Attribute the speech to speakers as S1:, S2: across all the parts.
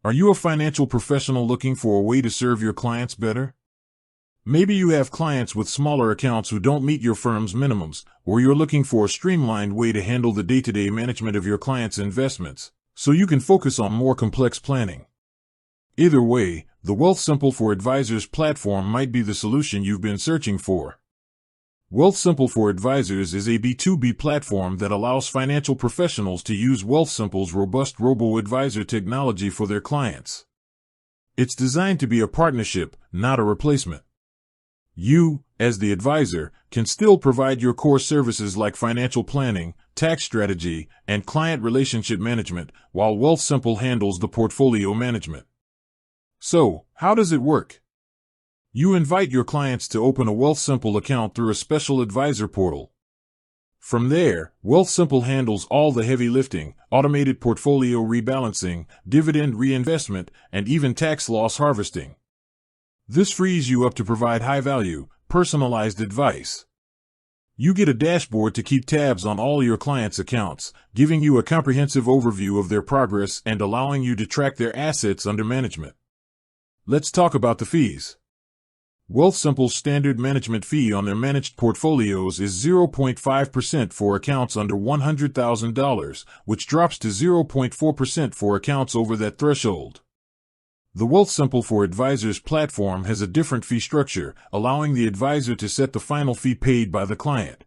S1: Are you a financial professional looking for a way to serve your clients better? Maybe you have clients with smaller accounts who don't meet your firm's minimums, or you're looking for a streamlined way to handle the day-to-day management of your clients' investments, so you can focus on more complex planning. Either way, the Wealthsimple for Advisors platform might be the solution you've been searching for. Wealthsimple for Advisors is a B2B platform that allows financial professionals to use Wealthsimple's robust robo-advisor technology for their clients. It's designed to be a partnership, not a replacement. You, as the advisor, can still provide your core services like financial planning, tax strategy, and client relationship management, while Wealthsimple handles the portfolio management. So, how does it work? You invite your clients to open a Wealthsimple account through a special advisor portal. From there, Wealthsimple handles all the heavy lifting, automated portfolio rebalancing, dividend reinvestment, and even tax loss harvesting. This frees you up to provide high-value, personalized advice. You get a dashboard to keep tabs on all your clients' accounts, giving you a comprehensive overview of their progress and allowing you to track their assets under management. Let's talk about the fees. Wealthsimple's standard management fee on their managed portfolios is 0.5% for accounts under $100,000, which drops to 0.4% for accounts over that threshold. The Wealthsimple for Advisors platform has a different fee structure, allowing the advisor to set the final fee paid by the client.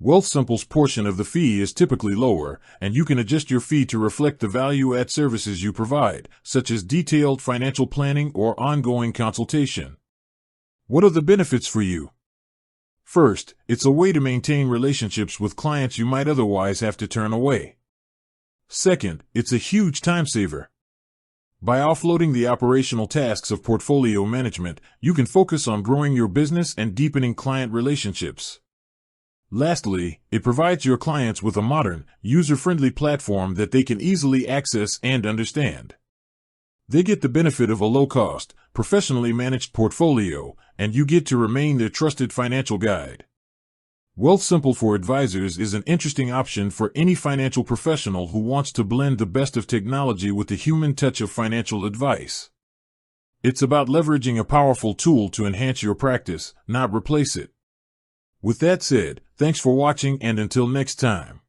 S1: Wealthsimple's portion of the fee is typically lower, and you can adjust your fee to reflect the value-add services you provide, such as detailed financial planning or ongoing consultation. What are the benefits for you? First, it's a way to maintain relationships with clients you might otherwise have to turn away. Second, it's a huge time saver. By offloading the operational tasks of portfolio management, you can focus on growing your business and deepening client relationships. Lastly, it provides your clients with a modern, user-friendly platform that they can easily access and understand. They get the benefit of a low-cost, professionally managed portfolio, and you get to remain their trusted financial guide. Wealthsimple for Advisors is an interesting option for any financial professional who wants to blend the best of technology with the human touch of financial advice. It's about leveraging a powerful tool to enhance your practice, not replace it. With that said, thanks for watching, and until next time.